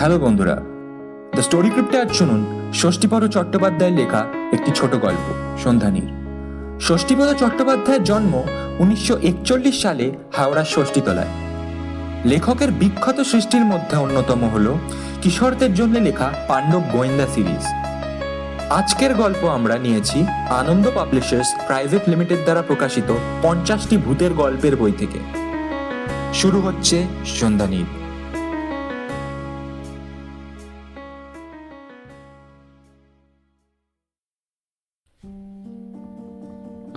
Hello বন্ধুরা, the story ক্রিপ্টে আজ শুনুন ষষ্ঠীপদ চট্টোপাধ্যায়ের লেখা একটি ছোট গল্প সন্ধানীর। ষষ্ঠীপদ চট্টোপাধ্যায়ের জন্ম 1941 সালে হাওড়ার ষষ্ঠীতলায়। লেখকের বিখ্যাত সৃষ্টির মধ্যে অন্যতম হল কিশোরদের জন্য লেখা পাণ্ডব গোয়েন্দা সিরিজ। আজকের গল্প আমরা নিয়েছি আনন্দ পাবলিশার্স প্রাইভেট লিমিটেড দ্বারা প্রকাশিত 50টি ভূতের গল্পের বই থেকে। শুরু হচ্ছে সন্ধানীর।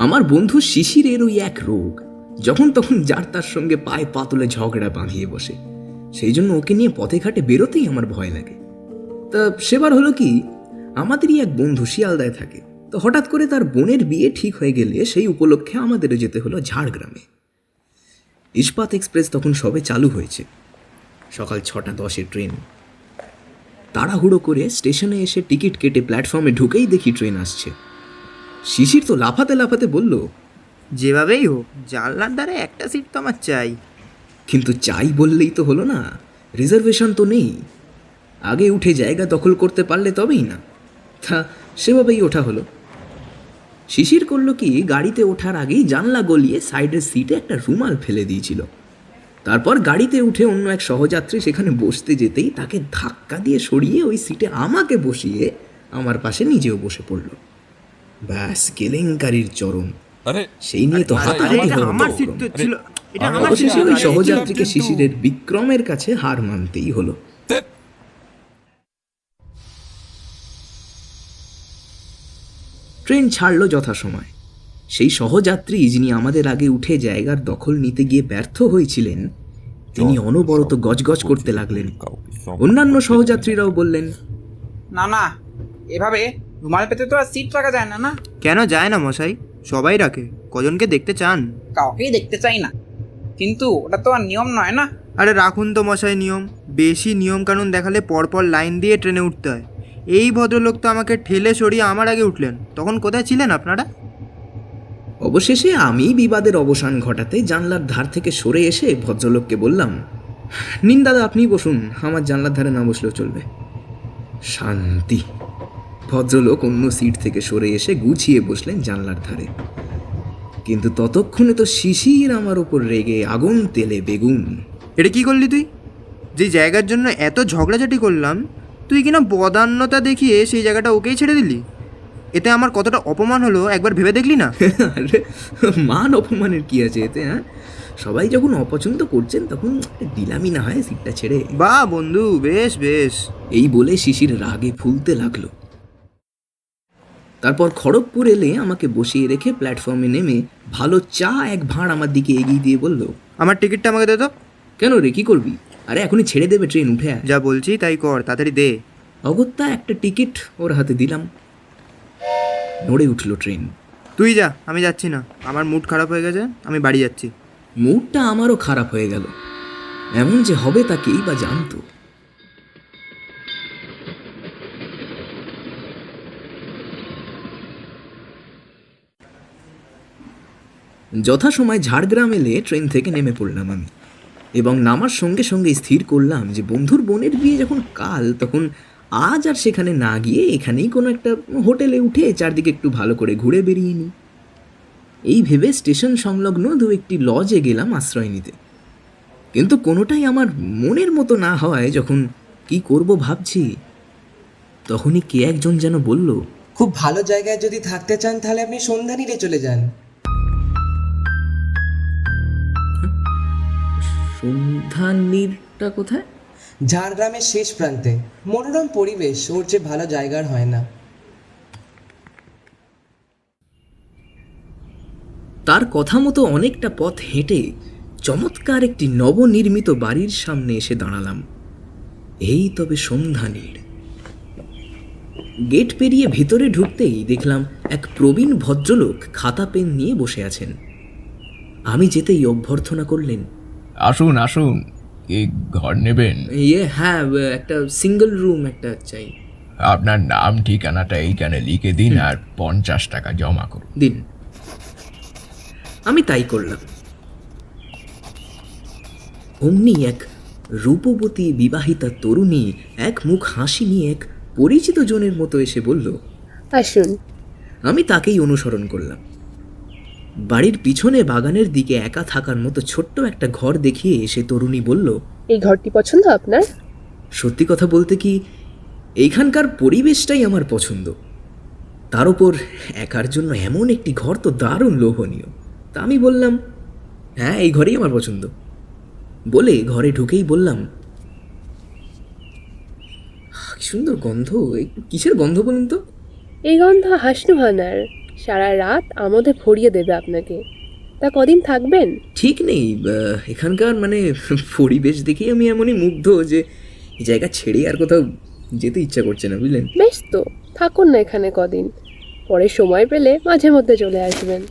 আমার বন্ধু শিশিরের ওই এক রোগ, যখন তখন যার তার সঙ্গে পায়ে পা তুলে ঝগড়া বাঁধিয়ে বসে। সেই জন্য ওকে নিয়ে পথে ঘাটে বেরোতেই আমার ভয় লাগে। তা সেবার হলো কি, আমাদেরই এক বন্ধু শিয়ালদায় থাকে, তো হঠাৎ করে তার বোনের বিয়ে ঠিক হয়ে গেলে সেই উপলক্ষে আমাদেরও যেতে হলো ঝাড়গ্রামে। ইস্পাত এক্সপ্রেস তখন সবে চালু হয়েছে। সকাল 6:10 ট্রেন। তাড়াহুড়ো করে স্টেশনে এসে টিকিট কেটে প্ল্যাটফর্মে ঢুকেই দেখি ট্রেন আসছে। শিশির তো লাফাতে লাফাতে বলল, যেভাবেই হোক জানলার ধারে একটা সিট তো আমার চাই। কিন্তু চাই বললেই তো হলো না, রিজার্ভেশন তো নেই। আগে উঠে জায়গা দখল করতে পারলে তবেই না। তা সেভাবেই ওঠা হলো। শিশির করলো কি, গাড়িতে ওঠার আগেই জানলা গলিয়ে সাইডের সিটে একটা রুমাল ফেলে দিয়েছিল। তারপর গাড়িতে উঠে অন্য এক সহযাত্রী সেখানে বসতে যেতেই তাকে ধাক্কা দিয়ে সরিয়ে ওই সিটে আমাকে বসিয়ে আমার পাশে নিজেও বসে পড়ল। ব্যাস, কেলেঙ্কারির চরম। সেই নিয়ে তো হাতাহাতি হলো। আমার সিট তো ছিল, এটা আমার সিট অবশেষে ছিল। ওই সহযাত্রীকে শিশিরের বিক্রমের কাছে হার মানতেই হলো। ট্রেন ছাড়লো যথাসময়। সেই সহযাত্রী যিনি আমাদের আগে উঠে জায়গার দখল নিতে গিয়ে ব্যর্থ হয়েছিলেন, তিনি অনবরত গজগজ করতে লাগলেন। অন্যান্য সহযাত্রীরাও বললেন, না না, এভাবে রুমাল পেতে তো আর সিট রাখা যায় না। না, কেন যায় না মশাই? সবাই রাখে। কজনকে দেখতে চান? কাউকেই দেখতে চাই না, কিন্তু ওটা তো আর নিয়ম নয় না। আরে রাখুন তো মশাই নিয়ম। বেশি নিয়ম কানুন দেখালে পরপর লাইন দিয়ে ট্রেনে উঠতে হয়। এই ভদ্রলোক তো আমাকে ঠেলে সরিয়ে আমার আগে উঠলেন, তখন কোথায় ছিলেন আপনারা? অবশেষে আমি বিবাদের অবসান ঘটাতে জানলার ধার থেকে সরে এসে ভদ্রলোককে বললাম, নিন দাদা, আপনি বসুন, আমার জানলার ধারে না বসলেও চলবে। শান্তি। ভদ্রলোক অন্য সিট থেকে সরে এসে গুছিয়ে বসলেন জানলার ধারে। কিন্তু ততক্ষণে তো শিশির আমার ওপর রেগে আগুন তেলে বেগুন। এটা কি করলি তুই? যে জায়গার জন্য এত ঝগড়াঝাটি করলাম, তুই কিনা বদান্যতা দেখিয়ে সেই জায়গাটা ওকেই ছেড়ে দিলি। এতে আমার কতটা অপমান হলো একবার ভেবে দেখলি না? আরে মান অপমানের কি আছে এতে? হ্যাঁ, সবাই যখন অপছন্দ করছেন তখন দিলামই না হয় সিটটা ছেড়ে। বাহ বন্ধু, বেশ বেশ। এই বলে শিশির রাগে ফুলতে লাগলো। তারপর খড়গপুর এলে আমাকে বসিয়ে রেখে প্ল্যাটফর্মে নেমে ভালো চা এক ভাঁড় আমার দিকে এগিয়ে দিয়ে বলল, আমার টিকিটটা আমাকে দে তো। কেন রে, কি করবি? আরে এখনই ছেড়ে দেবে ট্রেন, উঠে আয়। যা বলছি তাই কর, তাড়াতাড়ি দে। অগত্যা একটা টিকিট ওর হাতে দিলাম। নড়ে উঠল ট্রেন। তুই যা, আমি যাচ্ছি না। আমার মুড খারাপ হয়ে গেছে, আমি বাড়ি যাচ্ছি। মুডটা আমারও খারাপ হয়ে গেল। এমন যে হবে তা কেই বা জানতো। যথাসময় ঝাড়গ্রাম এলে ট্রেন থেকে নেমে পড়লাম আমি, এবং নামার সঙ্গে সঙ্গে স্থির করলাম যে বন্ধুর বোনের বিয়ে যখন কাল, তখন আজ আর সেখানে না গিয়ে এখানেই কোনো একটা হোটেলে উঠে চারদিকে একটু ভালো করে ঘুরে বেরিয়ে নিই। এই ভেবে স্টেশন সংলগ্ন দু একটি লজে গেলাম আশ্রয় নিতে। কিন্তু কোনোটাই আমার মনের মতো না হওয়ায় যখন কি করব ভাবছি, তখনই কে একজন যেন বলল, খুব ভালো জায়গায় যদি থাকতে চান তাহলে আপনি সন্ধানীরে চলে যান। সন্ধানীরটা কোথায়? ঝাড়গ্রামের শেষ প্রান্তে, মনোরম পরিবেশ, ওর যে ভালো জায়গার হয় না। তার কথা মতো অনেকটা পথ হেঁটে চমৎকার একটি নবনির্মিত বাড়ির সামনে এসে দাঁড়ালাম। এই তবে সন্ধানীর। গেট পেরিয়ে ভিতরে ঢুকতেই দেখলাম এক প্রবীণ ভদ্রলোক খাতা পেন নিয়ে বসে আছেন। আমি যেতেই অভ্যর্থনা করলেন, আসুন আসুন, কি ঘর নেবেন? হ্যাঁ, একটা সিঙ্গেল রুম একটা চাই। আপনার নাম ঠিকানাটা এইখানে লিখে দিন আর 50 টাকা জমা করুন। দিন। আমি তাই করলাম। অমনি এক রূপবতী বিবাহিতা তরুণী এক মুখ হাসি নিয়ে এক পরিচিত জনের মতো এসে বলল। আসুন। আমি তাকেই অনুসরণ করলাম। বাড়ির পিছনে বাগানের দিকে একা থাকার মতো ছোট্ট একটা ঘর দেখিয়ে সে তরুণী বলল, এই ঘরটি পছন্দ আপনার? সত্যি কথা বলতে কি, এইখানকার পরিবেশটাই আমার পছন্দ। তার উপর একার জন্য এমন একটি ঘর তো দারুণ লোভনীয়। তা আমি বললাম, হ্যাঁ, এই ঘরেই আমার পছন্দ। বলে ঘরে ঢুকেই বললাম, কি সুন্দর গন্ধ, একটু কিসের গন্ধ বলুন তো? এই গন্ধ হাসনুহানার, সারা রাত আমোদে ভরিয়ে দেবে আপনাকে। তা কদিন থাকবেন? ঠিক নেই, এখানকার মানে পরিবেশ দেখেই আমি এমনই মুগ্ধ যে এই জায়গা ছেড়ে আর কোথাও যেতে ইচ্ছা করছে না, বুঝলেন? বেশ তো, থাকুন না এখানে কদিন, পরে সময় পেলে মাঝে মধ্যে চলে আসবেন।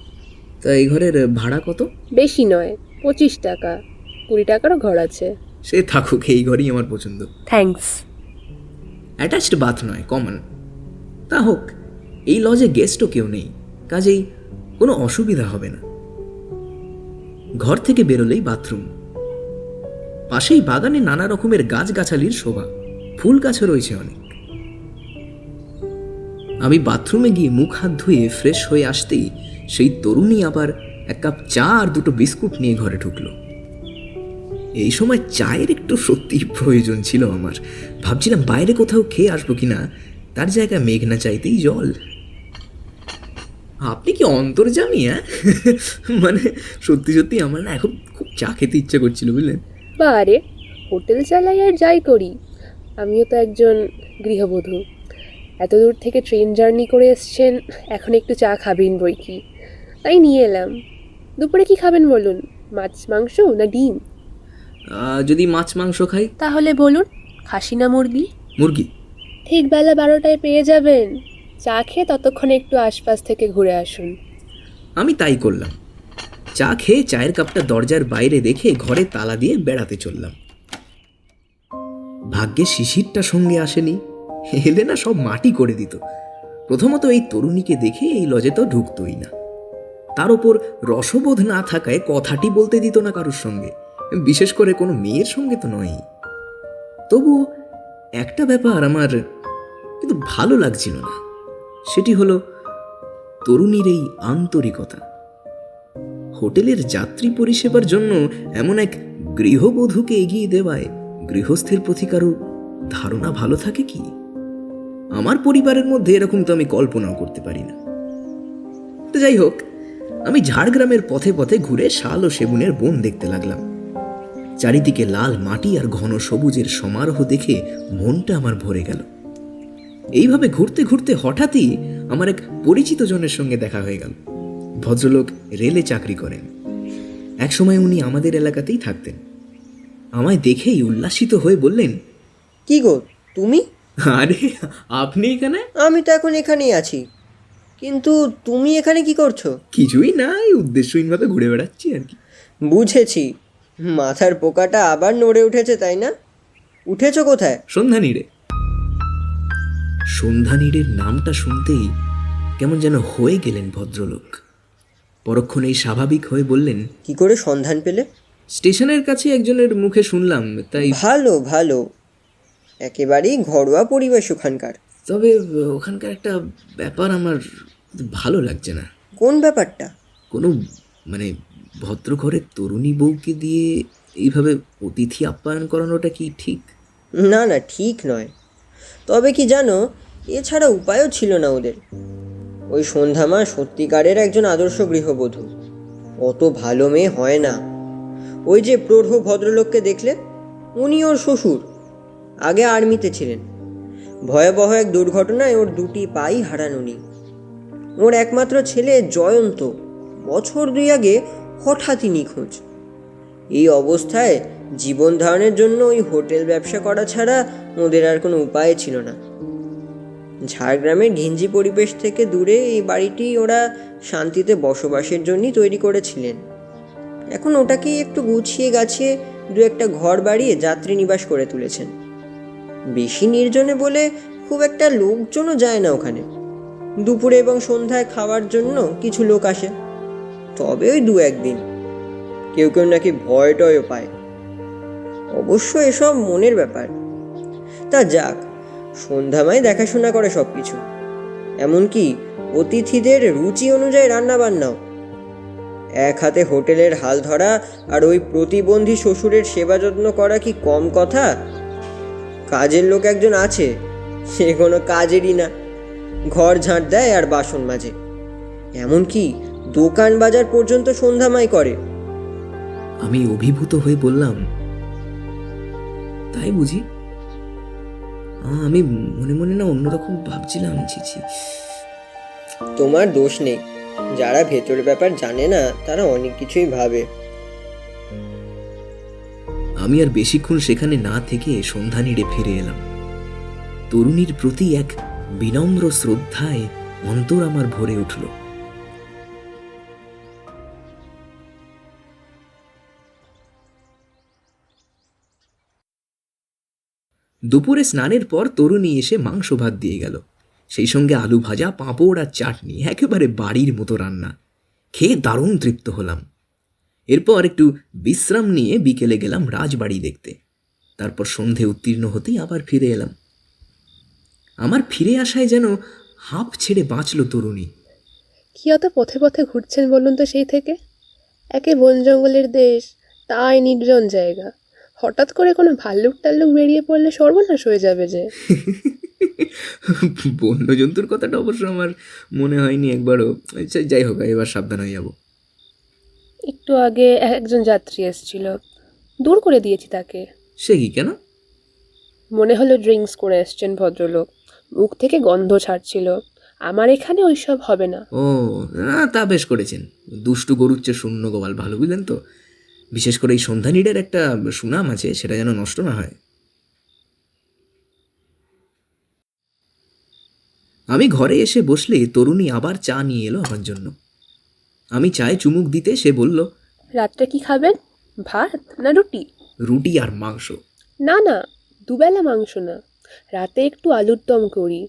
তা এই ঘরের ভাড়া কত? বেশি নয়, 25 টাকা। 20 টাকারও ঘর আছে। সে থাকুক, এই ঘরই আমার পছন্দ। থ্যাঙ্কস। অ্যাটাচড বাথ নয়, কমন। তা হোক, এই লজে গেস্টও কেউ নেই, কাজেই কোনো অসুবিধা হবে না। ঘর থেকে বেরোলেই বাথরুম, পাশেই বাগানে নানা রকমের গাছগাছালির শোভা, ফুল গাছও রয়েছে অনেক। আমি বাথরুমে গিয়ে মুখ হাত ধুয়ে ফ্রেশ হয়ে আসতেই সেই তরুণী আবার এক কাপ চা আর 2টো বিস্কুট নিয়ে ঘরে ঢুকলো। এই সময় চায়ের একটু সত্যি প্রয়োজন ছিল আমার। ভাবছিলাম বাইরে কোথাও খেয়ে আসবো কিনা, তার জায়গায় মেঘনা চাইতেই জল। আপনি কি অন্তর্যামী? হ্যাঁ, মানে সত্যি সত্যি আমার না এখন খুব চা খেতে ইচ্ছে করছিল, বুঝলেন? বারে, হোটেল চালাই আর যাই করি, আমিও তো একজন গৃহবধূ। এত দূর থেকে ট্রেন জার্নি করে এসছেন, এখন একটু চা খাবেন বই কি, তাই নিয়ে এলাম। দুপুরে কি খাবেন বলুন? মাছ মাংস না ডিম? যদি মাছ মাংস খাই। তাহলে বলুন, খাসি না মুরগি? মুরগি। ঠিক বেলা 12টায় পেয়ে যাবেন। চা খেয়ে ততক্ষণে একটু আশপাশ থেকে ঘুরে আসুন। আমি তাই করলাম। চা খেয়ে চায়ের কাপটা দরজার বাইরে রেখে ঘরে তালা দিয়ে বেড়াতে চললাম। ভাগ্যে শিশিরটা সঙ্গে আসেনি, এলে না সব মাটি করে দিত। প্রথমত এই তরুণীকে দেখে এই লজে তো ঢুকতোই না, তার ওপর রসবোধ না থাকায় কথাটি বলতে দিত না কারোর সঙ্গে, বিশেষ করে কোনো মেয়ের সঙ্গে তো নয়ই। তবু একটা ব্যাপার আমার কিন্তু ভালো লাগছিল না, সেটি হলো তরুণীর এই আন্তরিকতা। হোটেলের যাত্রী পরিষেবার জন্য এমন এক গৃহবধূকে এগিয়ে দেওয়ায় গৃহস্থের প্রতি কারো ধারণা ভালো থাকে কি? আমার পরিবারের মধ্যে এরকম তো আমি কল্পনাও করতে পারি না। তো যাই হোক, আমি ঝাড়গ্রামের পথে পথে ঘুরে শাল ও সেগুনের বন দেখতে লাগলাম। চারিদিকে লাল মাটি আর ঘন সবুজের সমারোহ দেখে মনটা আমার ভরে গেল। এইভাবে ঘুরতে ঘুরতে হঠাৎই আমার এক পরিচিত জনের সঙ্গে দেখা হয়ে গেল। ভদ্রলোক রেলে চাকরি করেন। একসময় উনি আমাদের এলাকাতেই থাকতেন। আমায় দেখেই উল্লাসিত হয়ে বললেন, কি গো তুমি? আরে আপনি এখানে? আমি তো এখন এখানেই আছি, কিন্তু তুমি এখানে কি করছো? কিছুই না, এই উদ্দেশ্যহীনভাবে ঘুরে বেড়াচ্ছি আর কি। বুঝেছি, মাথার পোকাটা আবার নড়ে উঠেছে তাই না? উঠেছো কোথায়? সন্ধানীড়ে। সন্ধানীড়ের নামটা শুনতেই কেমন যেন হয়ে গেলেন ভদ্রলোক। পরক্ষণেই স্বাভাবিক হয়ে বললেন, কি করে সন্ধান পেলে? স্টেশনের কাছে একজনের মুখে শুনলাম, তাই। ভালো ভালো, একেবারেই ঘরোয়া পরিবেশ ওখানকার। তবে ওখানকার একটা ব্যাপার আমার ভালো লাগছে না। কোন ব্যাপারটা? কোনো মানে ভদ্রঘরের তরুণী বউকে দিয়ে এইভাবে অতিথি আপ্যায়ন করানোটা কি ঠিক? না না, ঠিক নয়। তবে কি জানো, এছাড়া উপায়ও ছিল না ওদের। ওই সন্ধ্যামা সত্যিকারের একজন আদর্শ গৃহবধূ। অত ভালো মেয়ে হয় না। ওই যে প্রৌঢ় ভদ্রলোককে দেখলে, উনি ওর শ্বশুর। আগে আর্মিতে ছিলেন। ভয়াবহ এক দুর্ঘটনায় ওর 2টি পাই হারান উনি। ওর একমাত্র ছেলে জয়ন্ত বছর 2 আগে হঠাৎই নিখোঁজ। এই অবস্থায় জীবন ধারণের জন্য ওই হোটেল ব্যবসা করা ছাড়া ওদের আর কোনো উপায় ছিল না। ঝাড়গ্রামের ঘিঞ্জি পরিবেশ থেকে দূরে এই বাড়িটি ওরা শান্তিতে বসবাসের জন্যই তৈরি করেছিলেন। এখন ওটাকেই একটু গুছিয়ে গাছিয়ে 2-1টা ঘর বাড়িয়ে যাত্রী নিবাস করে তুলেছেন। বেশি নির্জনে বলে খুব একটা লোকজনও যায় না ওখানে। দুপুরে এবং সন্ধ্যায় খাওয়ার জন্য কিছু লোক আসে, তবে ওই 2-1 দিন। কেউ কেউ নাকি ভয় টয়ও পায়। অবশ্য এসব মনের ব্যাপার। তা যাক, সন্ধ্যামাই দেখাশোনা করে সব কিছু, এমনকি অতিথিদের রুচি অনুযায়ী রান্না বান্নাও। এক হাতে হোটেলের হাল ধরা আর ওই প্রতিবন্ধী শ্বশুরের সেবা যত্ন করা কি কম কথা? কাজের লোক একজন আছে, সে কোনো কাজেরই না, ঘর ঝাঁট দেয় আর বাসন মাজে। এমনকি দোকান বাজার পর্যন্ত সন্ধ্যামাই করে। আমি অভিভূত হয়ে বললাম, তাই বুঝি? আমি মনে মনে না অন্যরকম ভাবছিলাম। ছিছি, তোমার দোষ নেই, যারা ভেতরের ব্যাপার জানে না তারা অনেক কিছুই ভাবে। আমি আর বেশিক্ষণ সেখানে না থেকে সন্ধানীরে ফিরে এলাম। তরুণীর প্রতি এক বিনম্র শ্রদ্ধায় অন্তর আমার ভরে উঠল। দুপুরে স্নানের পর তরুণী এসে মাংস ভাত দিয়ে গেল, সেই সঙ্গে আলু ভাজা, পাঁপড় আর চাটনি, একেবারে বাড়ির মতো রান্না। খেয়ে দারুণ তৃপ্ত হলাম। এরপর একটু বিশ্রাম নিয়ে বিকেলে গেলাম রাজবাড়ি দেখতে। তারপর সন্ধে উত্তীর্ণ হতেই আবার ফিরে এলাম। আমার ফিরে আসায় যেন হাঁপ ছেড়ে বাঁচল তরুণী। কি অত পথে পথে ঘুরছেন বলুন তো সেই থেকে? একে বন জঙ্গলের দেশ, তাই নির্জন জায়গা। হঠাৎ করে কোনো ভাল্লুক টাল্লুক বেরিয়ে পড়লে সর্বনাশ হয়ে যাবে যে। বন্য জন্তুর কথাটা অবশ্য আমার মনে হয়নি একবারও। আচ্ছা, যাই হোক, এবার সাবধান হয়ে যাব। একটু আগে একজন যাত্রী এসেছিল, দূর করে দিয়েছি তাকে। সে কি, কেন? মনে হলো ড্রিঙ্কস করে এসছেন ভদ্রলোক, মুখ থেকে গন্ধ ছাড়ছিল। আমার এখানে ওইসব হবে না। ও না, তা বেশ করেছেন। দুষ্টু গরুর চেয়ে শূন্য গোপাল ভালো, বুঝলেন তো? বিশেষ করে এই সন্ধানীদের একটা সুনাম আছে, সেটা যেন নষ্ট না হয়। আমি ঘরে এসে বসলে তরুণী আবার চা নিয়ে এলো আমার জন্য। আমি চায়ে চুমুক দিতে সে বলল, রাত্রে কি খাবেন? ভাত না রুটি? রুটি আর মাংস। না না, দুবেলা মাংস না, রাতে একটু আলুর দম করি।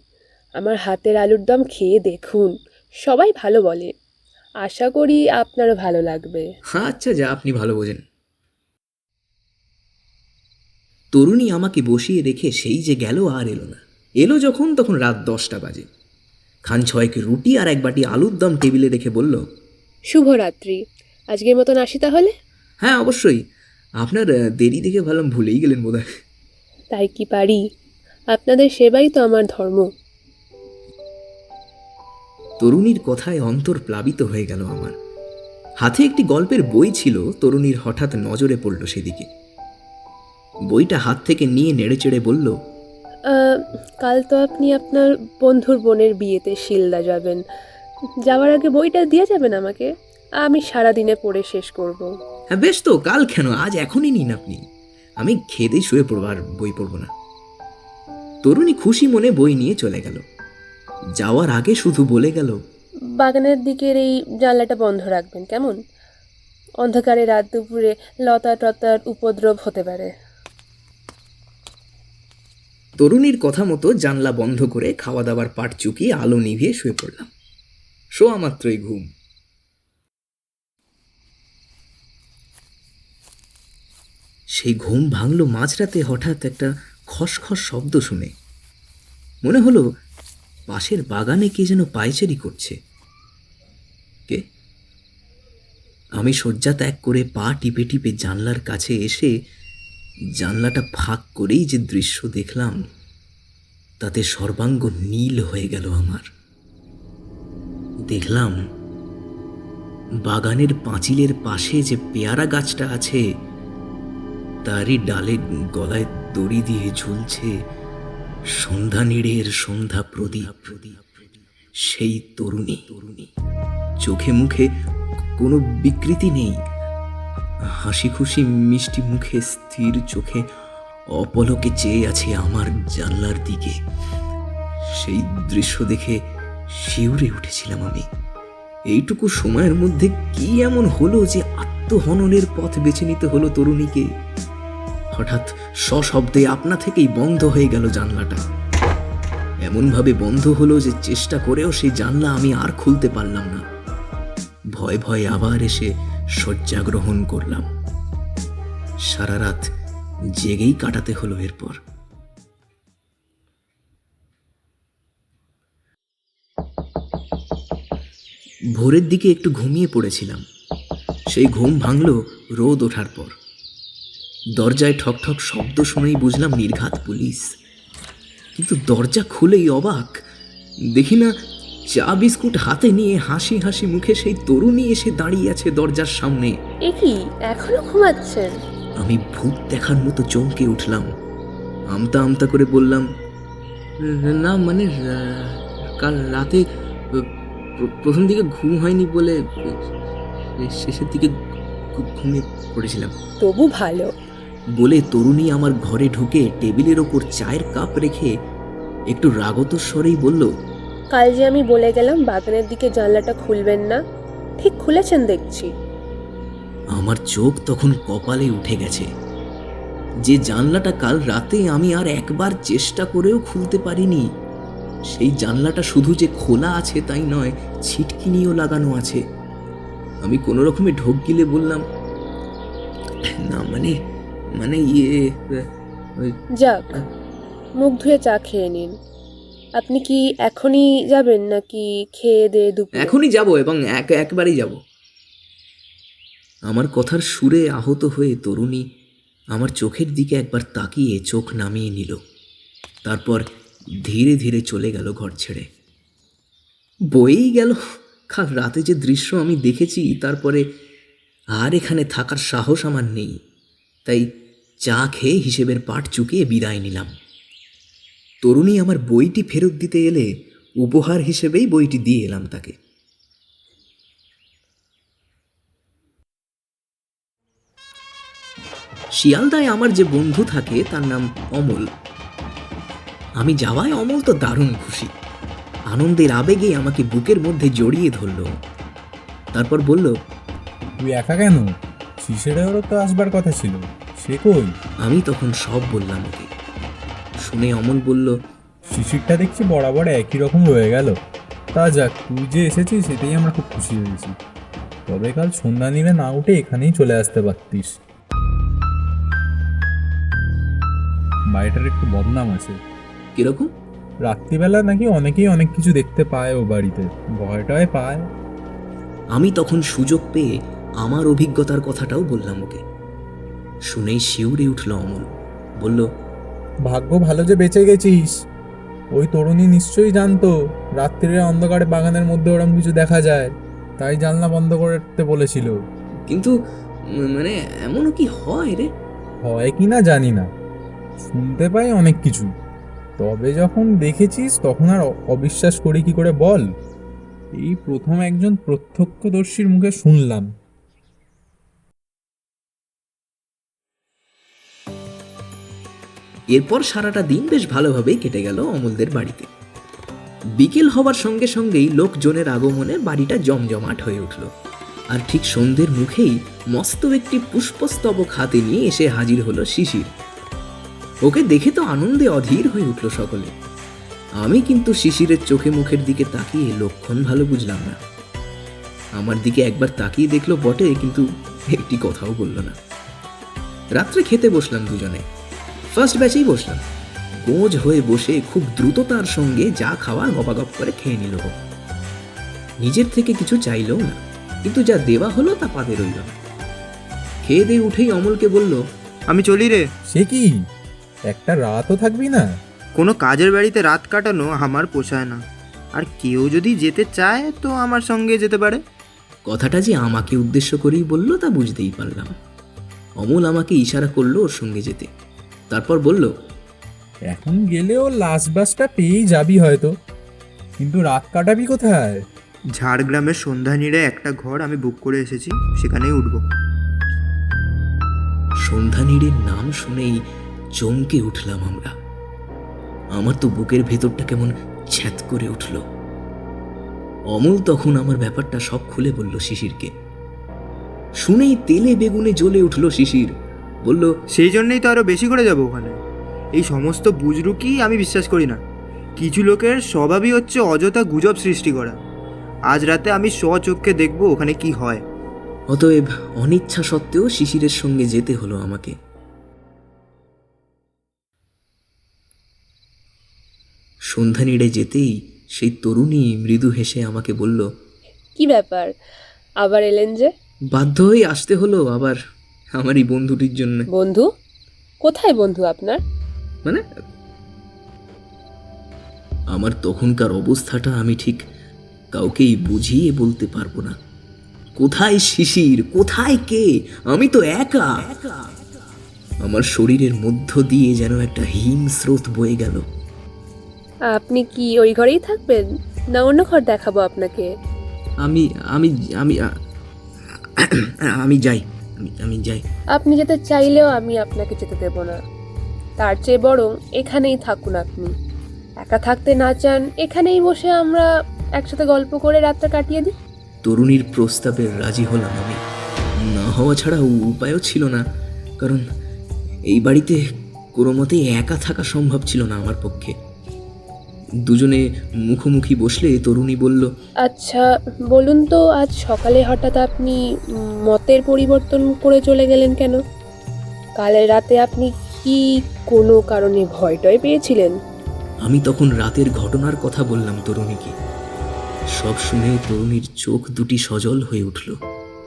আমার হাতের আলুর দম খেয়ে দেখুন, সবাই ভালো বলে। আশা করি আপনারও ভালো লাগবে। আচ্ছা, যা আপনি ভালো বোঝেন। তরুণী আমাকে বসিয়ে রেখে সেই যে গেল আর এলো না। এলো যখন, তখন রাত 10টা বাজে। খান 6 রুটি আর এক বাটি আলুর দম টেবিলে রেখে বলল, শুভরাত্রি, আজকের মতন আসি তাহলে। হ্যাঁ অবশ্যই। আপনার দেরি দেখে ভাবলাম ভুলেই গেলেন বোধহয়। তাই কি পারি? আপনাদের সেবাই তো আমার ধর্ম। তরুণীর কথায় অন্তর প্লাবিত হয়ে গেল আমার। হাতে একটি গল্পের বই ছিল, তরুণীর হঠাৎ নজরে পড়ল সেদিকে। বইটা হাত থেকে নিয়ে নেড়েচেড়ে বলল, কাল তো আপনি আপনার বন্ধুর বোনের বিয়েতে শিলদা যাবেন, যাওয়ার আগে বইটা দিয়ে যাবেন আমাকে, আমি সারাদিনে পড়ে শেষ করব। হ্যাঁ বেশ তো, কাল কেন, আজ এখনই নিন আপনি। আমি খেয়ে শুয়ে পড়বো, আর বই পড়ব না। তরুণী খুশি মনে বই নিয়ে চলে গেল। যাওয়ার আগে শুধু বলে গেল, বাগানের দিকের এই জানলাটা বন্ধ রাখবেন কেমন? অন্ধকারে রাত দুপুরে লতা টতার উপদ্রব হতে পারে। তরুণীর কথা মতো জানলা বন্ধ করে খাওয়া দাওয়ার পাট চুকিয়ে আলো নিভিয়ে শুয়ে পড়লাম। শোয়া মাত্রই ঘুম। সেই ঘুম ভাঙল মাঝরাতে হঠাৎ একটা খসখস শব্দ শুনে। মনে হলো পাশের বাগানে কে যেন পায়চারি করছে। কে? আমি শয্যা ত্যাগ করে পা টিপে টিপে জানলার কাছে এসে জানলাটা ফাঁক করেই যে দৃশ্য দেখলাম, তাতে সর্বাঙ্গ নীল হয়ে গেল আমার। দেখলাম বাগানের পাঁচিলের পাশে যে পেয়ারা গাছটা আছে, তারই ডালে গলায় দড়ি দিয়ে ঝুলছে সন্ধ্যানীড়ের সন্ধ্যা প্রদীপ। সেই তরুণী, চোখে মুখে কোনো বিকৃতি নেই, হাসি খুশি মিষ্টি মুখে স্থির চোখে অপলকে চেয়ে আছে আমার জানলার দিকে। সেই দৃশ্য দেখে শিউরে উঠেছিলাম আমি। এইটুকু সময়ের মধ্যে কি এমন হলো যে আত্মহননের পথ বেছে নিতে হলো তরুণীকে? হঠাৎ সশব্দে আপনা থেকেই বন্ধ হয়ে গেল জানলাটা। এমনভাবে বন্ধ হলো যে চেষ্টা করেও সেই জানলা আমি আর খুলতে পারলাম না। ভয়ে ভয়ে আবার এসে শয্যা গ্রহণ করলাম। সারা রাত জেগেই কাটাতে হলো এরপর। ভোরের দিকে একটু ঘুমিয়ে পড়েছিলাম। সেই ঘুম ভাঙল রোদ ওঠার পর। দরজায় ঠক ঠক শব্দ শুনেই বুঝলাম নির্ঘাত পুলিশ। কিন্তু দরজা খুলেই অবাক, দেখি না চা বিস্কুট হাতে নিয়ে হাসি হাসি মুখে সেই তরুণী এসে দাঁড়িয়ে আছে দরজার সামনে। এ কি, এখনো ঘুমাচ্ছেন? আমি ভূত দেখার মতো চমকে উঠলাম। আমতা আমতা করে বললাম, না মানে কাল রাতে প্রথম দিকে ঘুম হয়নি বলে শেষের দিকে ঘুমিয়ে পড়েছিলাম। তবু ভালো। বলে তরুণী আমার ঘরে ঢুকে টেবিলের ওপর চায়ের কাপ রেখে একটু রাগত স্বরেই বলল, কাল যে আমি বলে গেলাম বাগানের দিকে জানলাটা খুলবেন না, ঠিক খুলেছেন দেখছি। আমার চোখ তখন কপালে উঠে গেছে। যে জানলাটা কাল রাতে আমি আর একবার চেষ্টা করেও খুলতে পারিনি, সেই জানলাটা শুধু যে খোলা আছে তাই নয়, ছিটকিনিও লাগানো আছে। আমি কোনো রকমে ঢোক গিলে বললাম, না মানে মানে যাক, মুখ ধুয়ে চা খেয়ে নিন। আপনি কি এখনই যাবেন নাকি খেয়ে দিয়ে দুপুরে? এখনই যাব এবং একবারই যাব। আমার কথার সুরে আহত হয়ে তরুণী আমার চোখের দিকে একবার তাকিয়ে চোখ নামিয়ে নিল। তারপর ধীরে ধীরে চলে গেল ঘর ছেড়ে। বয়েই গেল কাল রাতে যে দৃশ্য আমি দেখেছি, তারপরে আর এখানে থাকার সাহস আমার নেই। তাই চা খেয়ে হিসেবের পাট চুকিয়ে বিদায় নিলাম। তরুণী আমার বইটি ফেরত দিতে এলে উপহার হিসেবেই বইটি দিয়ে এলাম তাকে। শিয়ালদায় আমার যে বন্ধু থাকে তার নাম অমল। আমি যাওয়ায় অমল তো দারুণ খুশি। আনন্দের আবেগে আমাকে বুকের মধ্যে জড়িয়ে ধরল। তারপর বলল, তুই একা কেন? শিশিরেরও তো আসবার কথা ছিল, সে কই? আমি তখন সব বললাম ওকে। শুনে অমল বলল, শিশিরটা দেখছি বরাবর একই রকম রয়ে গেল। তা যাক, তুই যে এসেছিস সেটাই আমরা খুব খুশি হয়েছি। তবে কাল সন্ধ্যা নিলে না উঠে এখানেই চলে আসতে পারতিস। বাড়িটার একটু বদনাম আছে। কিরকম? রাত্রিবেলা নাকি অনেকেই অনেক কিছু দেখতে পায় ও বাড়িতে, ভয়টায় পায়। আমি তখন সুযোগ পেয়ে আমার অভিজ্ঞতার কথাটাও বললাম ওকে। শুনেই শিউরে উঠল অমল। বলল, ভাগ্য ভালো যে বেঁচে গেছিস। ওই তরুণী নিশ্চয়ই জানতো রাত্রিরে অন্ধকারে বাগানের মধ্যে ওরম কিছু দেখা যায়, তাই জানলা বন্ধ করতে বলেছিল। কিন্তু মানে এমনও কি হয় রে? হয় কি না জানি না, শুনতে পাই অনেক কিছু। তবে যখন দেখেছিস তখন আর অবিশ্বাস করি কি করে বল? এই প্রথম একজন প্রত্যক্ষদর্শীর মুখে শুনলাম। এরপর সারাটা দিন বেশ ভালোভাবেই কেটে গেল অমলদের বাড়িতে। বিকেল হবার সঙ্গে সঙ্গেই লোকজনের আগমনে বাড়িটা জমজমাট হয়ে উঠল। আর ঠিক সন্ধ্যের মুখেই মস্ত একটি পুষ্পস্তবক হাতে নিয়ে এসে হাজির হলো শিশির। ওকে দেখে তো আনন্দে অধীর হয়ে উঠল সকলে। আমি কিন্তু শিশিরের চোখে মুখের দিকে তাকিয়ে লক্ষণ ভালো বুঝলাম না। আমার দিকে একবার তাকিয়ে দেখলো বটে, কিন্তু একটি কথাও বলল না। রাত্রে খেতে বসলাম দুজনে। ফার্স্ট ব্যাচেই বসলাম। গোঁজ হয়ে বসে খুব দ্রুততার সঙ্গে যা খাওয়ার গপাগপ করে খেয়ে নিল। নিজের থেকে কিছু চাইলেও না, কিন্তু যা দেওয়া হলো তা পাতে রইল না। খেয়ে দিয়ে উঠেই অমলকে বলল, আমি চলি রে। সে কি, একটা রাতও থাকবি না? কোনো কাজের বাড়িতে রাত কাটানো আমার পোষায় না। আর কেউ যদি যেতে চায় তো আমার সঙ্গে যেতে পারে। কথাটা যে আমাকে উদ্দেশ্য করেই বলল তা বুঝতেই পারলাম। অমল আমাকে ইশারা করলো ওর সঙ্গে যেতে। তারপর বলল, এখন গেলেও লাস্ট বাসটা পেয়েই যাবি হয়তো, কিন্তু রাত কাটাবি কোথায়? ঝাড়গ্রামের সন্ধ্যানীড়ে একটা ঘর আমি বুক করে এসেছি, সেখানেই উঠব। সন্ধ্যানীড়ের নাম শুনেই চমকে উঠলাম আমরা। আমার তো বুকের ভেতরটা কেমন ছ্যাত করে উঠল। অমল তখন আমার ব্যাপারটা সব খুলে বলল শিশিরকে। শুনেই তেলে বেগুনে জ্বলে উঠল শিশির। বলল, সেই জন্যই তো আরও বেশি করে যাব ওখানে। এই সমস্ত বুজরুকি আমি বিশ্বাস করি না। কিছু লোকের স্বভাবই হচ্ছে অযথা গুজব সৃষ্টি করা। আজ রাতে আমি স্বচক্ষে দেখব ওখানে কি হয়। অতএব অনিচ্ছা সত্ত্বেও শিশিরের সঙ্গে যেতে হলো আমাকে। সন্ধ্যা নেড়ে যেতেই সেই তরুণী মৃদু হেসে আমাকে বলল, কি ব্যাপার, আবার এলেন যে? বাধ্য হয়ে আসতে হলো আবার আমারই বন্ধুটির জন্য। বন্ধু? কোথায় বন্ধু আপনার? মানে আমার তখনকার অবস্থাটা আমি ঠিক কাউকেই বুঝিয়ে বলতে পারবো না। কোথায় শিশির, কোথায় কে? আমি তো একা। আমার শরীরের মধ্য দিয়ে যেন একটা হিম স্রোত বয়ে গেল। আপনি কি ওই ঘরেই থাকবেন, না অন্য ঘর দেখাবো আপনাকে? আমি আমি আমি আমি যাই, আমি যাই। আপনি যেতে চাইলেও আমি আপনাকে যেতে দেব না। তার চেয়ে বরং এখানেই থাকুন আপনি। একা থাকতে না চান, এখানেই বসে আমরা একসাথে গল্প করে রাতটা কাটিয়ে দিই। তরুণীর প্রস্তাবে রাজি হলাম আমি। না হওয়া ছাড়া উপায়ও ছিল না, কারণ এই বাড়িতে কোনো মতেই একা থাকা সম্ভব ছিল না আমার পক্ষে। দুজনে মুখোমুখি বসলে তরুণী বলল, আচ্ছা বলুন তো, আজ সকালে হঠাৎ আপনি মতের পরিবর্তন করে চলে গেলেন কেন? কালের রাতে আপনি কি কোনো কারণে ভয় টয় পেয়েছিলেন? আমি তখন রাতের ঘটনার কথা বললাম তরুণীকে। সব শুনে তরুণীর চোখ দুটি সজল হয়ে উঠল।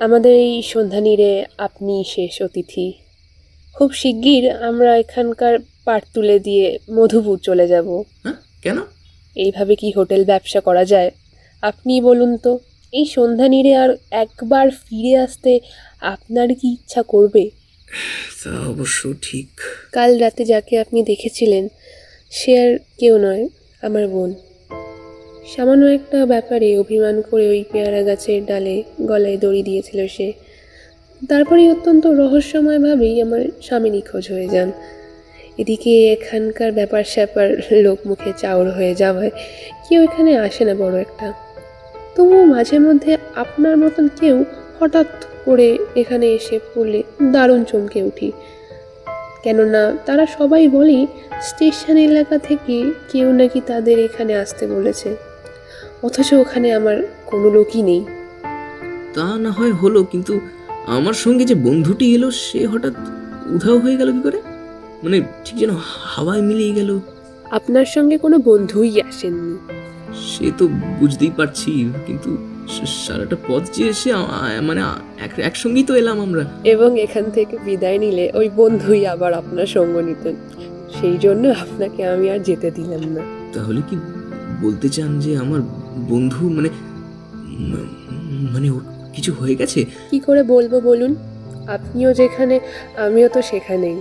আমাদের এই সন্ধানীরে আপনি শেষ অতিথি। খুব শিগগির আমরা এখানকার পাট তুলে দিয়ে মধুপুর চলে যাব। হ্যাঁ, কেন? এইভাবে কি হোটেল ব্যবসা করা যায়? আপনি বলুন তো, এই সন্ধানীরে আর একবার ফিরে আসতে আপনার কি ইচ্ছা করবে? তা অবশ্য ঠিক। কাল রাতে যাকে আপনি দেখেছিলেন সে আর কেউ নয়, আমার বোন। সামান্য একটা ব্যাপারে অভিমান করে ওই পেয়ারা গাছের ডালে গলায় দড়ি দিয়েছিল সে। তারপরেই অত্যন্ত রহস্যময়ভাবেই আমার স্বামী নিখোঁজ হয়ে যান। এদিকে এখানকার ব্যাপার স্যাপার লোক মুখে চাউর হয়ে যাওয়ায় কেউ এখানে আসে না বড় একটা। তবুও মাঝে মধ্যে আপনার মতন কেউ হঠাৎ করে এখানে এসে পড়লে দারুণ চমকে উঠি। কেননা তারা সবাই বলে স্টেশন এলাকা থেকে কেউ নাকি তাদের এখানে আসতে বলেছে, অথচ ওখানে আমার কোনো লোকই নেই। তা না হয় হলো, কিন্তু আমার সঙ্গে যে বন্ধুটি এলো সে হঠাৎ উধাও হয়ে গেল কি করে? মানে ঠিক যেন হাওয়ায় মিলিয়ে গেল। আপনার সঙ্গে কোনো বন্ধুই আসেননি। সে তো বুঝতেই পারছি, কিন্তু সারাটা পথ যে এসে মানে একসঙ্গেই তো এলাম আমরা। এবং এখান থেকে বিদায় নিলে ওই বন্ধুই আবার আপনার সঙ্গ নিতেন। সেই জন্য আপনাকে আমি আর যেতে দিলাম না। তাহলে কি বলতে চান যে আমার বন্ধু মানে মানে ওর কিছু হয়ে গেছে? কি করে বলবো বলুন? আপনিও যেখানে, আমিও তো সেখানেই।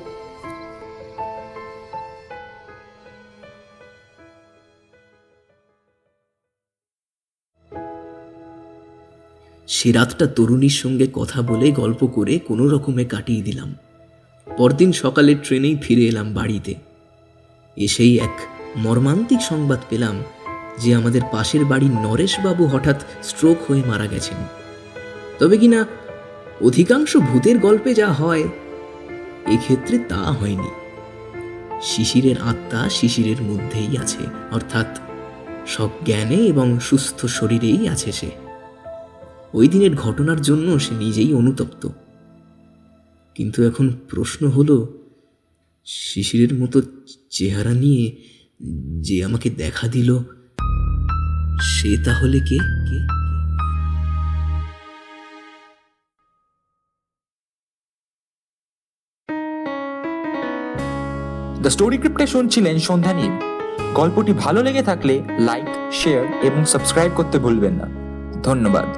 সে রাতটা তরুণীর সঙ্গে কথা বলে গল্প করে কোনো রকমে কাটিয়ে দিলাম। পরদিন সকালে ট্রেনেই ফিরে এলাম বাড়িতে। এসেই এক মর্মান্তিক সংবাদ পেলাম যে আমাদের পাশের বাড়ির নরেশবাবু হঠাৎ স্ট্রোক হয়ে মারা গেছেন। তবে কিনা অধিকাংশ ভূতের গল্পে যা হয়, এক্ষেত্রে তা হয়নি। শিশিরের আত্মা শিশিরের মধ্যেই আছে, অর্থাৎ সব জ্ঞানে এবং সুস্থ শরীরেই আছে সে। ওই দিনের ঘটনার জন্য সে নিজেই অনুতপ্ত। কিন্তু এখন প্রশ্ন হলো, শিশিরের মতো চেহারা নিয়ে যে আমাকে দেখা দিল সে তাহলে কে? দ্য স্টোরি ক্রিপ্টে শুনছিলেন সন্ধানীর। গল্পটি ভালো লেগে থাকলে লাইক, শেয়ার এবং সাবস্ক্রাইব করতে ভুলবেন না। ধন্যবাদ।